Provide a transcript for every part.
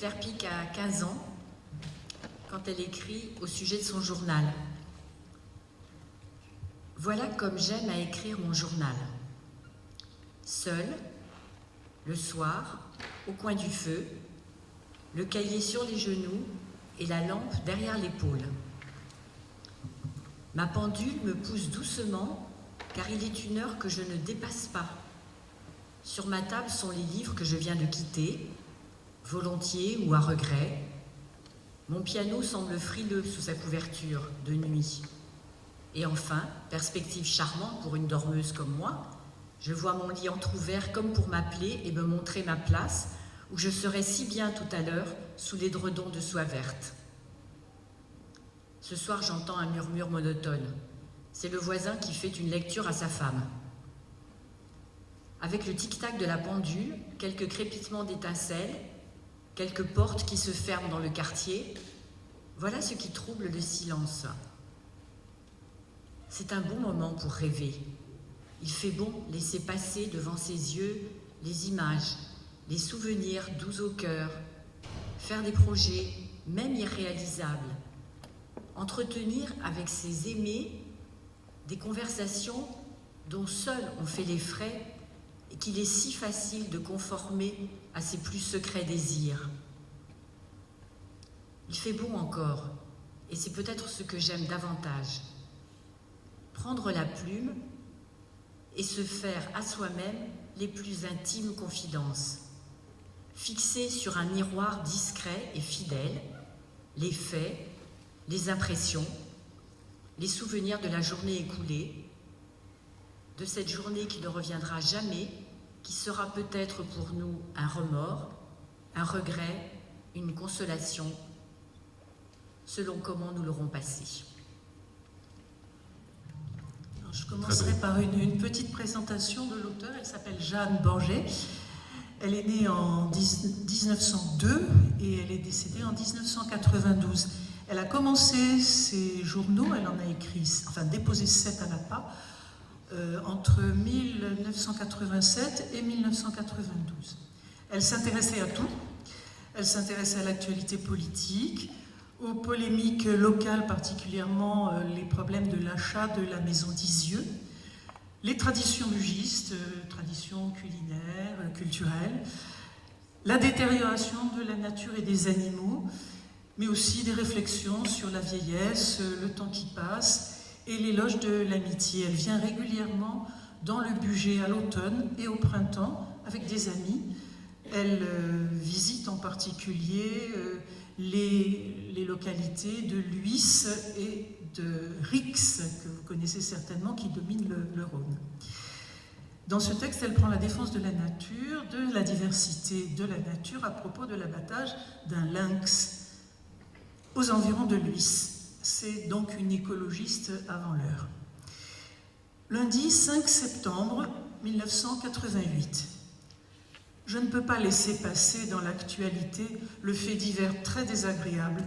Claire Pic a 15 ans quand elle écrit au sujet de son journal. Voilà comme j'aime à écrire mon journal. Seule, le soir, au coin du feu, le cahier sur les genoux et la lampe derrière l'épaule. Ma pendule me pousse doucement car il est une heure que je ne dépasse pas. Sur ma table sont les livres que je viens de quitter, volontiers ou à regret. Mon piano semble frileux sous sa couverture de nuit. Et enfin, perspective charmante pour une dormeuse comme moi, je vois mon lit entrouvert comme pour m'appeler et me montrer ma place où je serai si bien tout à l'heure sous l'édredon de soie verte. Ce soir, j'entends un murmure monotone. C'est le voisin qui fait une lecture à sa femme. Avec le tic-tac de la pendule, quelques crépitements d'étincelles, quelques portes qui se ferment dans le quartier, voilà ce qui trouble le silence. C'est un bon moment pour rêver. Il fait bon laisser passer devant ses yeux les images, les souvenirs doux au cœur, faire des projets, même irréalisables, entretenir avec ses aimés des conversations dont seuls on fait les frais et qu'il est si facile de conformer à ses plus secrets désirs. Il fait bon encore, et c'est peut-être ce que j'aime davantage. Prendre la plume et se faire à soi-même les plus intimes confidences. Fixer sur un miroir discret et fidèle les faits, les impressions, les souvenirs de la journée écoulée, de cette journée qui ne reviendra jamais, qui sera peut-être pour nous un remords, un regret, une consolation, selon comment nous l'aurons passé. Alors, je commencerai par une petite présentation de l'auteur. Elle s'appelle Jeanne Borget. Elle est née en 1902 et elle est décédée en 1992. Elle a commencé ses journaux, elle en a écrit, enfin déposé 7 à l'APA, entre 1987 et 1992. Elle s'intéressait à tout. Elle s'intéressait à l'actualité politique, aux polémiques locales, particulièrement les problèmes de l'achat de la maison d'Isieux, les traditions bugistes, traditions culinaires, culturelles, la détérioration de la nature et des animaux, mais aussi des réflexions sur la vieillesse, le temps qui passe et l'éloge de l'amitié. Elle vient régulièrement dans le Bugey à l'automne et au printemps avec des amis. Elle visite en particulier les localités de Luis et de Rix, que vous connaissez certainement, qui dominent le Rhône. Dans ce texte, elle prend la défense de la nature, de la diversité de la nature à propos de l'abattage d'un lynx aux environs de Luis. C'est donc une écologiste avant l'heure. Lundi 5 septembre 1988. Je ne peux pas laisser passer dans l'actualité le fait divers très désagréable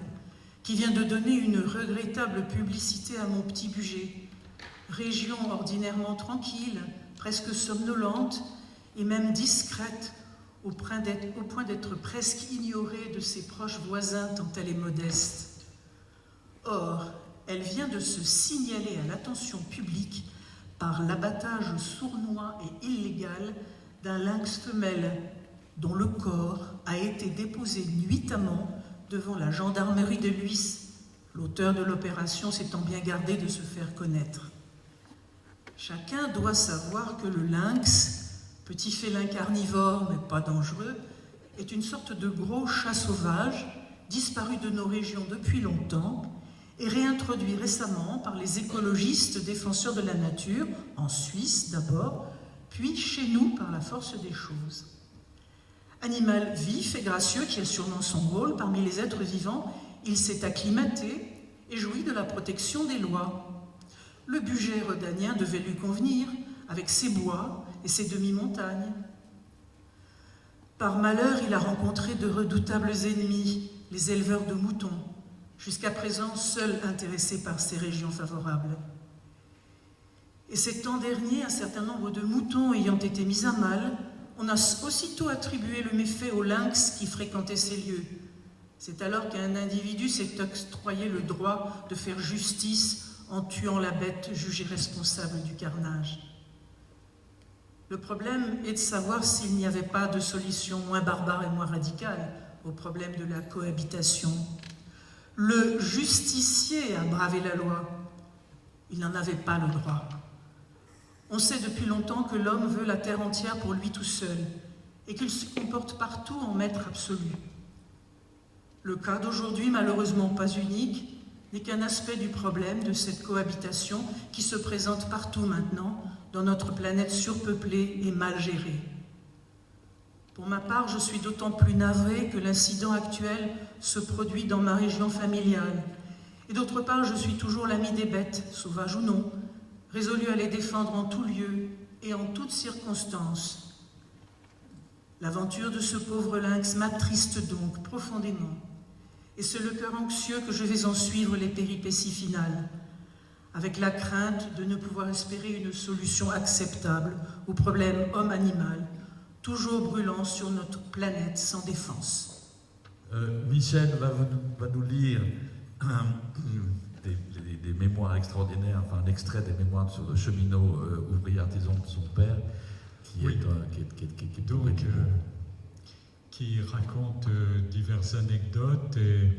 qui vient de donner une regrettable publicité à mon petit Bugey, région ordinairement tranquille, presque somnolente et même discrète, au point d'être presque ignorée de ses proches voisins tant elle est modeste. Or, elle vient de se signaler à l'attention publique par l'abattage sournois et illégal d'un lynx femelle dont le corps a été déposé nuitamment devant la gendarmerie de Luis, l'auteur de l'opération s'étant bien gardé de se faire connaître. Chacun doit savoir que le lynx, petit félin carnivore mais pas dangereux, est une sorte de gros chat sauvage disparu de nos régions depuis longtemps et réintroduit récemment par les écologistes défenseurs de la nature, en Suisse d'abord, puis chez nous par la force des choses. Animal vif et gracieux qui a sûrement son rôle parmi les êtres vivants, il s'est acclimaté et jouit de la protection des lois. Le Bugey rhodanien devait lui convenir, avec ses bois et ses demi-montagnes. Par malheur, il a rencontré de redoutables ennemis, les éleveurs de moutons, jusqu'à présent seuls intéressés par ces régions favorables. Et c'est l'an dernier, un certain nombre de moutons ayant été mis à mal, on a aussitôt attribué le méfait aux lynx qui fréquentaient ces lieux, C'est alors qu'un individu s'est octroyé le droit de faire justice en tuant la bête jugée responsable du carnage. Le problème est de savoir s'il n'y avait pas de solution moins barbare et moins radicale au problème de la cohabitation. Le justicier a bravé la loi. Il n'en avait pas le droit. On sait depuis longtemps que l'homme veut la terre entière pour lui tout seul et qu'il se comporte partout en maître absolu. Le cas d'aujourd'hui, malheureusement pas unique, n'est qu'un aspect du problème de cette cohabitation qui se présente partout maintenant dans notre planète surpeuplée et mal gérée. Pour ma part, je suis d'autant plus navrée que l'incident actuel se produit dans ma région familiale. Et d'autre part, je suis toujours l'ami des bêtes, sauvages ou non, résolu à les défendre en tout lieu et en toutes circonstances. L'aventure de ce pauvre lynx m'attriste donc profondément, et c'est le cœur anxieux que je vais en suivre les péripéties finales, avec la crainte de ne pouvoir espérer une solution acceptable au problème homme-animal, toujours brûlant sur notre planète sans défense. Michel va nous lire des mémoires extraordinaires, enfin un extrait des mémoires sur le cheminot ouvrier artisan de son père, qui raconte diverses anecdotes, et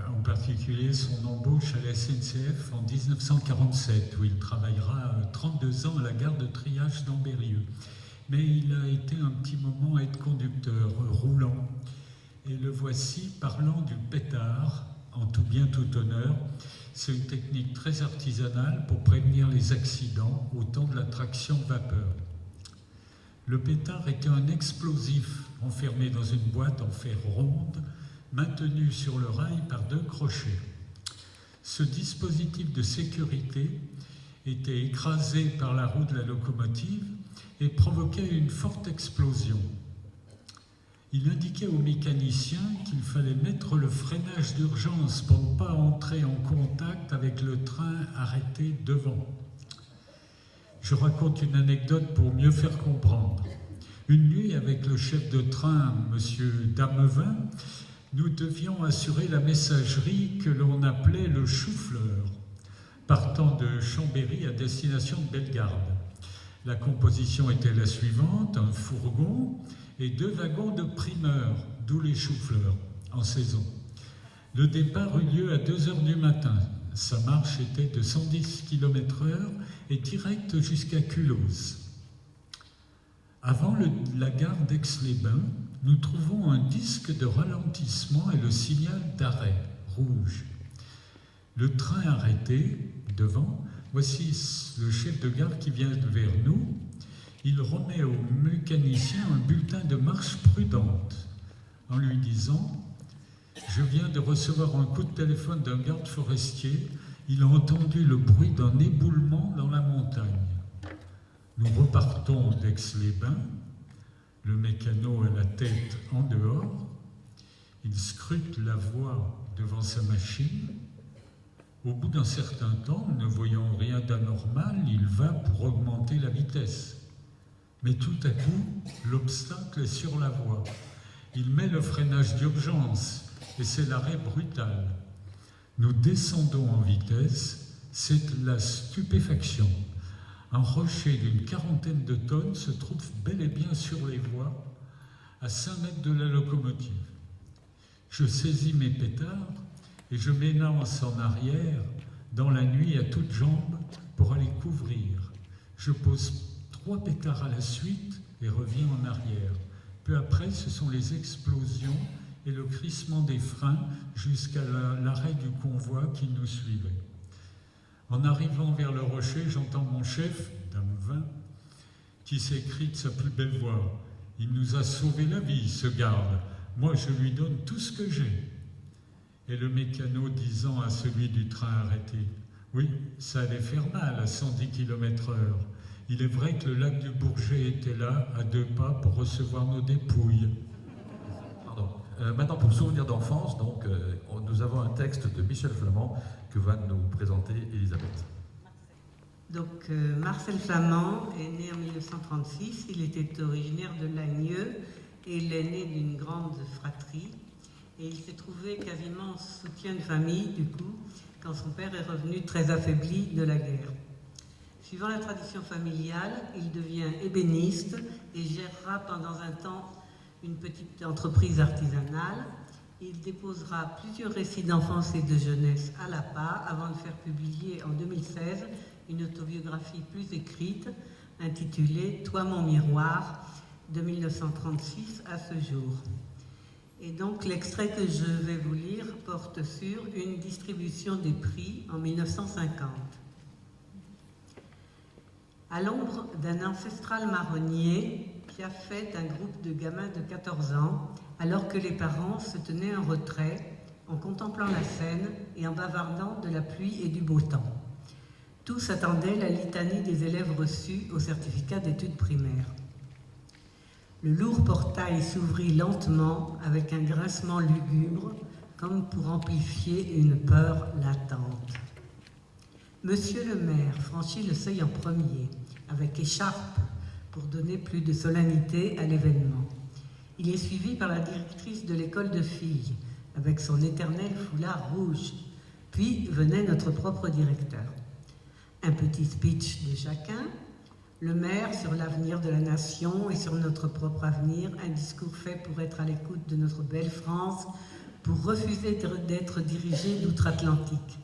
en particulier son embauche à la SNCF en 1947, où il travaillera 32 ans à la gare de triage d'Ambérieu. Mais il a été un petit moment aide-conducteur roulant. Et le voici parlant du pétard, en tout bien tout honneur. C'est une technique très artisanale pour prévenir les accidents au temps de la traction vapeur. Le pétard était un explosif enfermé dans une boîte en fer ronde, maintenu sur le rail par 2 crochets. Ce dispositif de sécurité était écrasé par la roue de la locomotive et provoquait une forte explosion. Il indiquait aux mécaniciens qu'il fallait mettre le freinage d'urgence pour ne pas entrer en contact avec le train arrêté devant. Je raconte une anecdote pour mieux faire comprendre. Une nuit, avec le chef de train, M. Damevin, nous devions assurer la messagerie que l'on appelait le chou-fleur, partant de Chambéry à destination de Bellegarde. La composition était la suivante: un fourgon et 2 wagons de primeurs, d'où les choux-fleurs, en saison. Le départ eut lieu à 2h du matin. Sa marche était de 110 km/h et directe jusqu'à Culose. Avant la gare d'Aix-les-Bains, nous trouvons un disque de ralentissement et le signal d'arrêt, rouge. Le train arrêté, devant, voici le chef de gare qui vient vers nous. Il remet au mécanicien un bulletin de marche prudente en lui disant « Je viens de recevoir un coup de téléphone d'un garde forestier. Il a entendu le bruit d'un éboulement dans la montagne. » Nous repartons d'Aix-les-Bains. Le mécano a la tête en dehors. Il scrute la voie devant sa machine. Au bout d'un certain temps, ne voyant rien d'anormal, il va pour augmenter la vitesse. Mais tout à coup, l'obstacle est sur la voie. Il met le freinage d'urgence et c'est l'arrêt brutal. Nous descendons en vitesse, c'est la stupéfaction. Un rocher d'une 40aine de tonnes se trouve bel et bien sur les voies, à 5 mètres de la locomotive. Je saisis mes pétards et je m'élance en arrière, dans la nuit à toutes jambes, pour aller couvrir. Je pose 3 pétards à la suite et reviens en arrière. Peu après, ce sont les explosions et le crissement des freins jusqu'à l'arrêt du convoi qui nous suivait. En arrivant vers le rocher, j'entends mon chef, Damevin, qui s'écrie de sa plus belle voix « Il nous a sauvé la vie, ce garde. Moi, je lui donne tout ce que j'ai. » Et le mécano disant à celui du train arrêté « Oui, ça allait faire mal à 110 km/h. Il est vrai que le lac du Bourget était là, à 2 pas, pour recevoir nos dépouilles. » Pardon. Maintenant, pour Souvenirs d'enfance, donc, nous avons un texte de Michel Flamand que va nous présenter Elisabeth. Donc, Marcel Flamand est né en 1936. Il était originaire de Lagneux et l'aîné d'une grande fratrie. Et il s'est trouvé quasiment soutien de famille, du coup, quand son père est revenu très affaibli de la guerre. Suivant la tradition familiale, il devient ébéniste et gérera pendant un temps une petite entreprise artisanale. Il déposera plusieurs récits d'enfance et de jeunesse à l'APA avant de faire publier en 2016 une autobiographie plus écrite intitulée « Toi mon miroir » de 1936 à ce jour. Et donc l'extrait que je vais vous lire porte sur une distribution des prix en 1950. À l'ombre d'un ancestral marronnier, piaffait un groupe de gamins de 14 ans, alors que les parents se tenaient en retrait, en contemplant la scène et en bavardant de la pluie et du beau temps. Tous attendaient la litanie des élèves reçus au certificat d'études primaires. Le lourd portail s'ouvrit lentement avec un grincement lugubre, comme pour amplifier une peur latente. Monsieur le maire franchit le seuil en premier, avec écharpe, pour donner plus de solennité à l'événement. Il est suivi par la directrice de l'école de filles, avec son éternel foulard rouge. Puis venait notre propre directeur. Un petit speech de chacun, le maire sur l'avenir de la nation et sur notre propre avenir, un discours fait pour être à l'écoute de notre belle France, pour refuser d'être dirigé d'outre-Atlantique.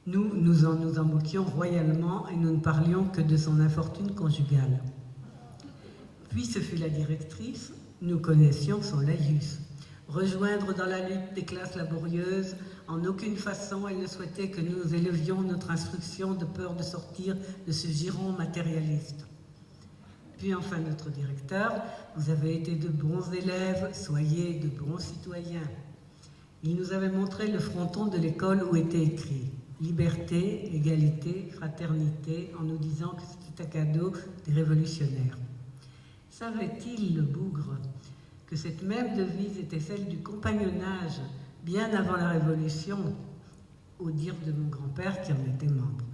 Nous en moquions royalement et nous ne parlions que de son infortune conjugale. Puis ce fut la directrice, nous connaissions son laïus. Rejoindre dans la lutte des classes laborieuses, en aucune façon elle ne souhaitait que nous élevions notre instruction de peur de sortir de ce giron matérialiste. Puis enfin notre directeur, vous avez été de bons élèves, soyez de bons citoyens. Il nous avait montré le fronton de l'école où était écrit « Liberté, égalité, fraternité » en nous disant que c'était un cadeau des révolutionnaires. Savait-il, le bougre, que cette même devise était celle du compagnonnage bien avant la Révolution, au dire de mon grand-père qui en était membre.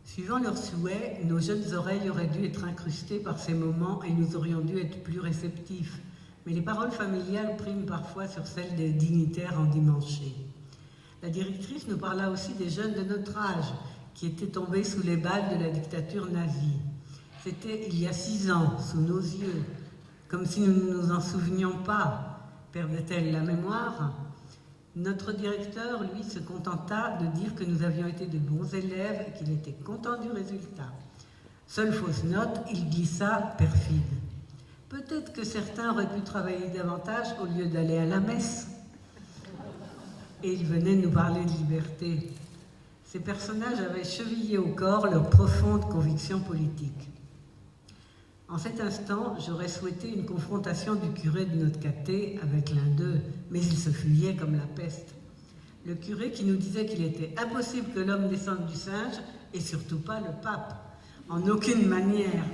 Suivant leurs souhaits, nos jeunes oreilles auraient dû être incrustées par ces moments et nous aurions dû être plus réceptifs. Mais les paroles familiales priment parfois sur celles des dignitaires endimanchés. La directrice nous parla aussi des jeunes de notre âge, qui étaient tombés sous les balles de la dictature nazie. C'était il y a 6 ans, sous nos yeux, comme si nous ne nous en souvenions pas. Perdait-elle la mémoire? Notre directeur, lui, se contenta de dire que nous avions été de bons élèves et qu'il était content du résultat. Seule fausse note, il glissa perfide. Peut-être que certains auraient pu travailler davantage au lieu d'aller à la messe. Et il venait nous parler de liberté. Ces personnages avaient chevillé au corps leur profonde conviction politique. En cet instant, j'aurais souhaité une confrontation du curé de notre caté avec l'un d'eux, mais il se fuyait comme la peste. Le curé qui nous disait qu'il était impossible que l'homme descende du singe, et surtout pas le pape, en aucune manière,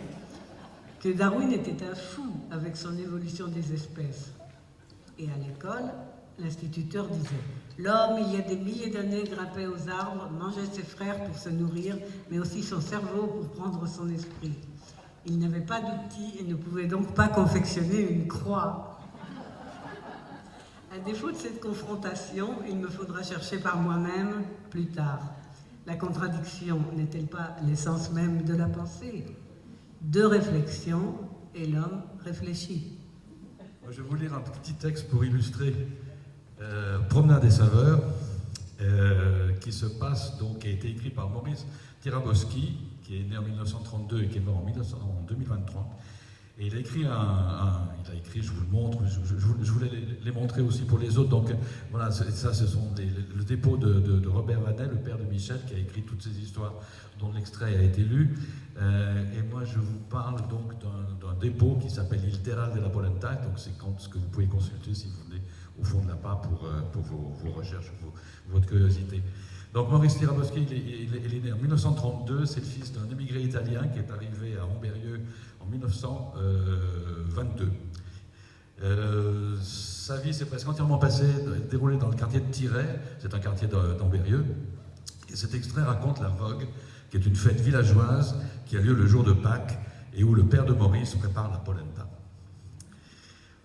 que Darwin était un fou avec son évolution des espèces. Et à l'école, l'instituteur disait « L'homme, il y a des milliers d'années, grimpait aux arbres, mangeait ses frères pour se nourrir, mais aussi son cerveau pour prendre son esprit. » Il n'avait pas d'outils et ne pouvait donc pas confectionner une croix. À défaut de cette confrontation, il me faudra chercher par moi-même plus tard. La contradiction n'est-elle pas l'essence même de la pensée? Deux réflexions et l'homme réfléchit. Je vais vous lire un petit texte pour illustrer Promenade des saveurs, qui se passe, donc, qui a été écrit par Maurice Tiraboschi, qui est né en 1932 et qui est mort en 2023. Et il a écrit je vous le montre, je voulais les montrer aussi pour les autres. Donc voilà, ça ce sont le dépôt de Robert Vanet, le père de Michel, qui a écrit toutes ces histoires dont l'extrait a été lu. Et moi je vous parle donc d'un dépôt qui s'appelle Il Terral de la Polenta, donc c'est ce que vous pouvez consulter si vous venez au fond de la PA pour vos recherches, votre curiosité. Donc Maurice Tiraboschi, il est né en 1932, c'est le fils d'un émigré italien qui est arrivé à Ambérieu en 1922. Sa vie s'est presque entièrement déroulée dans le quartier de Tiret, c'est un quartier d'Ambérieu, et cet extrait raconte la vogue, qui est une fête villageoise qui a lieu le jour de Pâques et où le père de Maurice prépare la polenta.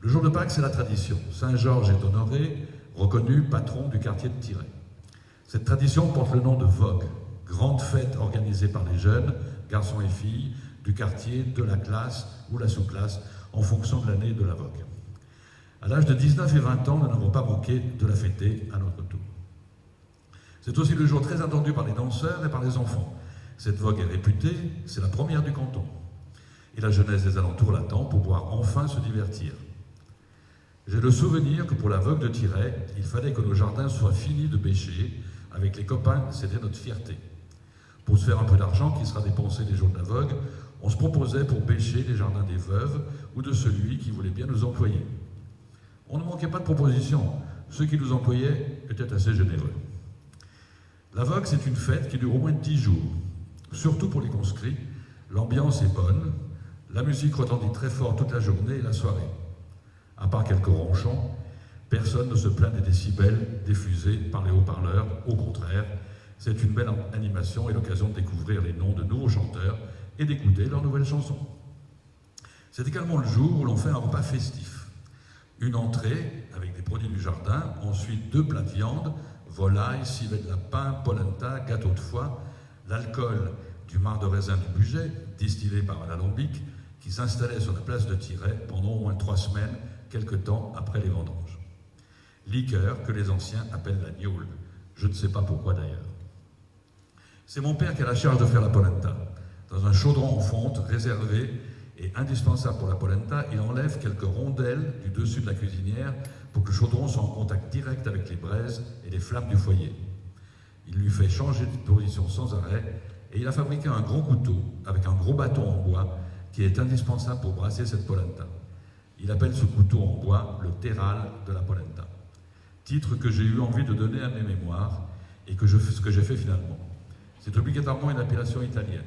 Le jour de Pâques, c'est la tradition. Saint Georges est honoré, reconnu patron du quartier de Tiret. Cette tradition porte le nom de vogue, grande fête organisée par les jeunes, garçons et filles, du quartier, de la classe ou la sous-classe, en fonction de l'année de la vogue. À l'âge de 19 et 20 ans, nous n'avons pas manqué de la fêter à notre tour. C'est aussi le jour très attendu par les danseurs et par les enfants. Cette vogue est réputée, c'est la première du canton. Et la jeunesse des alentours l'attend pour pouvoir enfin se divertir. J'ai le souvenir que pour la vogue de Tiret, il fallait que nos jardins soient finis de bêcher. Avec les copains, c'était notre fierté. Pour se faire un peu d'argent qui sera dépensé les jours de la vogue, on se proposait pour bêcher les jardins des veuves ou de celui qui voulait bien nous employer. On ne manquait pas de propositions. Ceux qui nous employaient étaient assez généreux. La vogue, c'est une fête qui dure au moins 10 jours. Surtout pour les conscrits, l'ambiance est bonne, la musique retentit très fort toute la journée et la soirée. À part quelques ronchons, personne ne se plaint des décibels diffusés par les haut-parleurs. Au contraire, c'est une belle animation et l'occasion de découvrir les noms de nouveaux chanteurs et d'écouter leurs nouvelles chansons. C'est également le jour où l'on fait un repas festif. Une entrée avec des produits du jardin, ensuite 2 plats de viande, volaille, civet de lapin, polenta, gâteau de foie, l'alcool du marc de raisin du Bugey, distillé par un alambic, qui s'installait sur la place de Tiret pendant au moins 3 semaines, quelque temps après les vendanges. Liqueur que les anciens appellent la gnôle. Je ne sais pas pourquoi d'ailleurs. C'est mon père qui a la charge de faire la polenta. Dans un chaudron en fonte réservé et indispensable pour la polenta, il enlève quelques rondelles du dessus de la cuisinière pour que le chaudron soit en contact direct avec les braises et les flammes du foyer. Il lui fait changer de position sans arrêt et il a fabriqué un gros couteau avec un gros bâton en bois qui est indispensable pour brasser cette polenta. Il appelle ce couteau en bois le terral de la polenta. Titre que j'ai eu envie de donner à mes mémoires et ce que j'ai fait finalement. C'est obligatoirement une appellation italienne.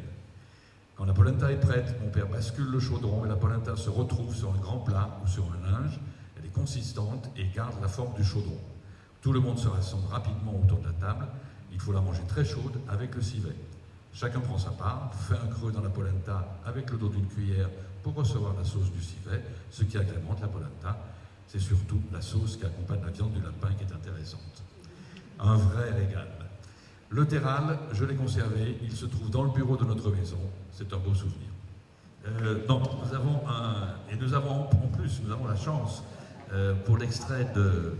Quand la polenta est prête, mon père bascule le chaudron et la polenta se retrouve sur un grand plat ou sur un linge. Elle est consistante et garde la forme du chaudron. Tout le monde se rassemble rapidement autour de la table. Il faut la manger très chaude avec le civet. Chacun prend sa part, fait un creux dans la polenta avec le dos d'une cuillère pour recevoir la sauce du civet, ce qui agrémente la polenta. C'est surtout la sauce qui accompagne la viande du lapin qui est intéressante. Un vrai régal. Le terral, je l'ai conservé, il se trouve dans le bureau de notre maison. C'est un beau souvenir. Nous avons en plus la chance, pour l'extrait de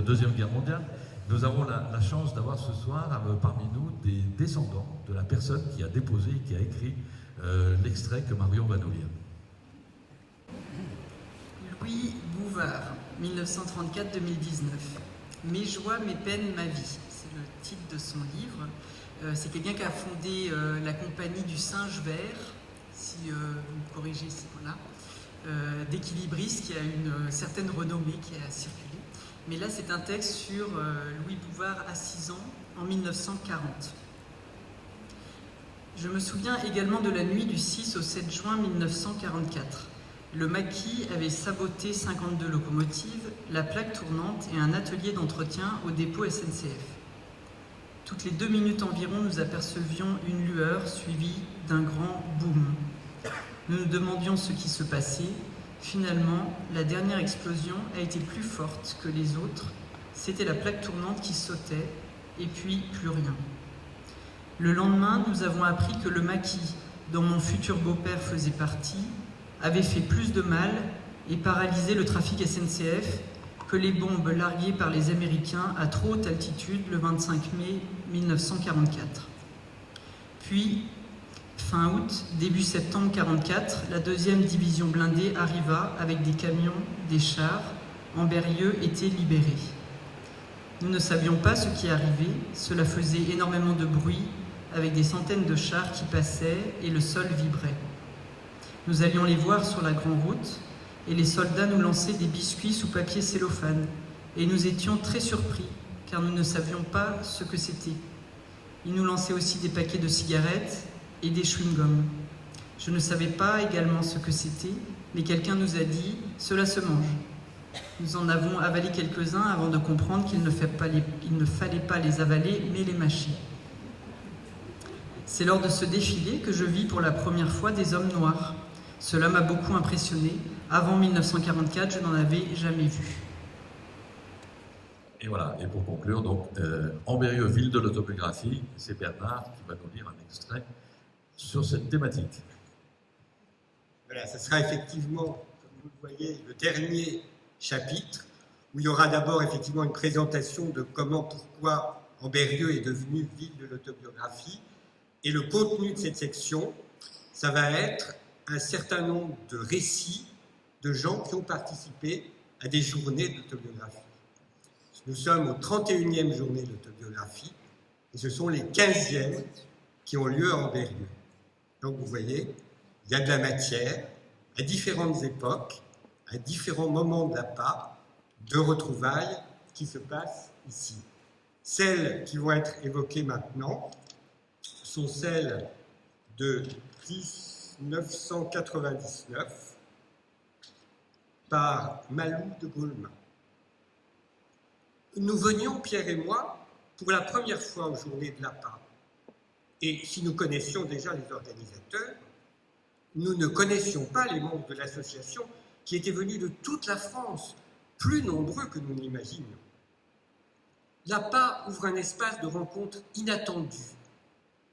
Deuxième Guerre mondiale, nous avons la chance d'avoir ce soir parmi nous des descendants de la personne qui a déposé et qui a écrit l'extrait que Marion va nous lire. Louis Bouvard, 1934-2019. Mes joies, mes peines, ma vie. C'est le titre de son livre. C'est quelqu'un qui a fondé la compagnie du Singe Vert, si vous me corrigez, c'est voilà, d'Équilibris, qui a une certaine renommée, qui a circulé. Mais là, c'est un texte sur Louis Bouvard à 6 ans, en 1940. Je me souviens également de la nuit du 6 au 7 juin 1944. Le maquis avait saboté 52 locomotives, la plaque tournante et un atelier d'entretien au dépôt SNCF. Toutes les 2 minutes environ, nous apercevions une lueur suivie d'un grand boom. Nous nous demandions ce qui se passait. Finalement, la dernière explosion a été plus forte que les autres. C'était la plaque tournante qui sautait, et puis plus rien. Le lendemain, nous avons appris que le maquis, dont mon futur beau-père faisait partie, avait fait plus de mal et paralysé le trafic SNCF que les bombes larguées par les Américains à trop haute altitude le 25 mai 1944. Puis, fin août, début septembre 1944, la 2e division blindée arriva avec des camions, des chars. Ambérieu était libéré. Nous ne savions pas ce qui arrivait, cela faisait énormément de bruit, avec des centaines de chars qui passaient et le sol vibrait. Nous allions les voir sur la grande route, et les soldats nous lançaient des biscuits sous papier cellophane, et nous étions très surpris, car nous ne savions pas ce que c'était. Ils nous lançaient aussi des paquets de cigarettes et des chewing-gums. Je ne savais pas également ce que c'était, mais quelqu'un nous a dit « cela se mange ». Nous en avons avalé quelques-uns avant de comprendre qu'il ne fallait pas les avaler, mais les mâcher. C'est lors de ce défilé que je vis pour la première fois des hommes noirs. Cela m'a beaucoup impressionné, Avant 1944, je n'en avais jamais vu. Et voilà, et pour conclure, donc, Ambérieu, ville de l'autobiographie, c'est Bernard qui va nous lire un extrait sur cette thématique. Voilà, ce sera effectivement, comme vous le voyez, le dernier chapitre, où il y aura d'abord effectivement une présentation de comment, pourquoi Ambérieu est devenu ville de l'autobiographie. Et le contenu de cette section, ça va être un certain nombre de récits de gens qui ont participé à des journées d'autobiographie. Nous sommes aux 31e journées d'autobiographie, et ce sont les 15e qui ont lieu à Ambérieu. Donc vous voyez, il y a de la matière, à différentes époques, à différents moments de l'APA, de retrouvailles qui se passent ici. Celles qui vont être évoquées maintenant sont celles de 1999 par Malou de Gaulmin. Nous venions, Pierre et moi, pour la première fois aux journées de l'APA. Et si nous connaissions déjà les organisateurs, nous ne connaissions pas les membres de l'association qui étaient venus de toute la France, plus nombreux que nous n'imaginions. L'APA ouvre un espace de rencontre inattendu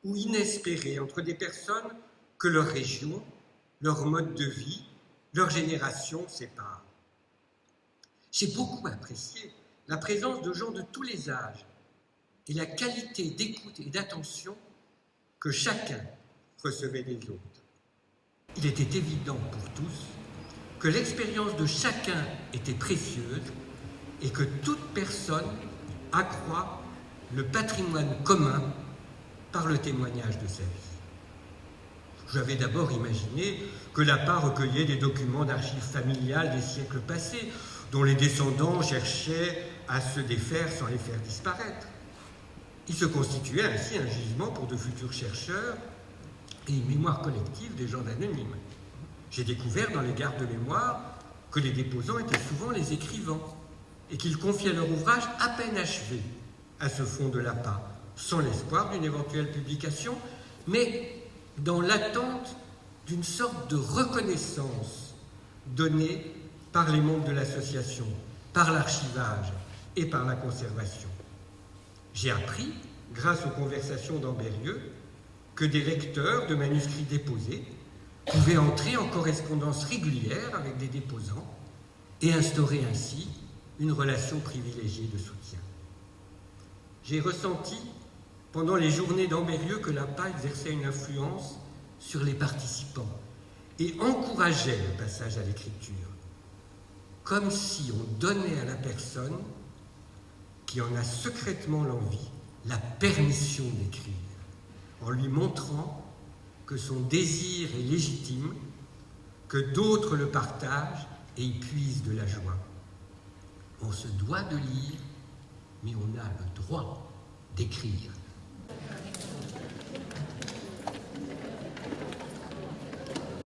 ou inespéré entre des personnes que leur région, leur mode de vie, leur génération séparent. J'ai beaucoup apprécié la présence de gens de tous les âges et la qualité d'écoute et d'attention que chacun recevait des autres. Il était évident pour tous que l'expérience de chacun était précieuse et que toute personne accroît le patrimoine commun par le témoignage de sa vie. J'avais d'abord imaginé que l'APA recueillait des documents d'archives familiales des siècles passés, dont les descendants cherchaient à se défaire sans les faire disparaître. Il se constituait ainsi un gisement pour de futurs chercheurs et une mémoire collective des gens anonymes. J'ai découvert dans les gardes de mémoire que les déposants étaient souvent les écrivains et qu'ils confiaient leur ouvrage à peine achevé à ce fonds de l'APA, sans l'espoir d'une éventuelle publication, mais dans l'attente d'une sorte de reconnaissance donnée par les membres de l'association, par l'archivage et par la conservation. J'ai appris, grâce aux conversations d'Ambérieu, que des lecteurs de manuscrits déposés pouvaient entrer en correspondance régulière avec des déposants et instaurer ainsi une relation privilégiée de soutien. J'ai ressenti pendant les journées d'Ambérieu que l'APA exerçait une influence sur les participants et encourageait le passage à l'écriture, comme si on donnait à la personne qui en a secrètement l'envie la permission d'écrire, en lui montrant que son désir est légitime, que d'autres le partagent et y puisent de la joie. On se doit de lire, mais on a le droit d'écrire.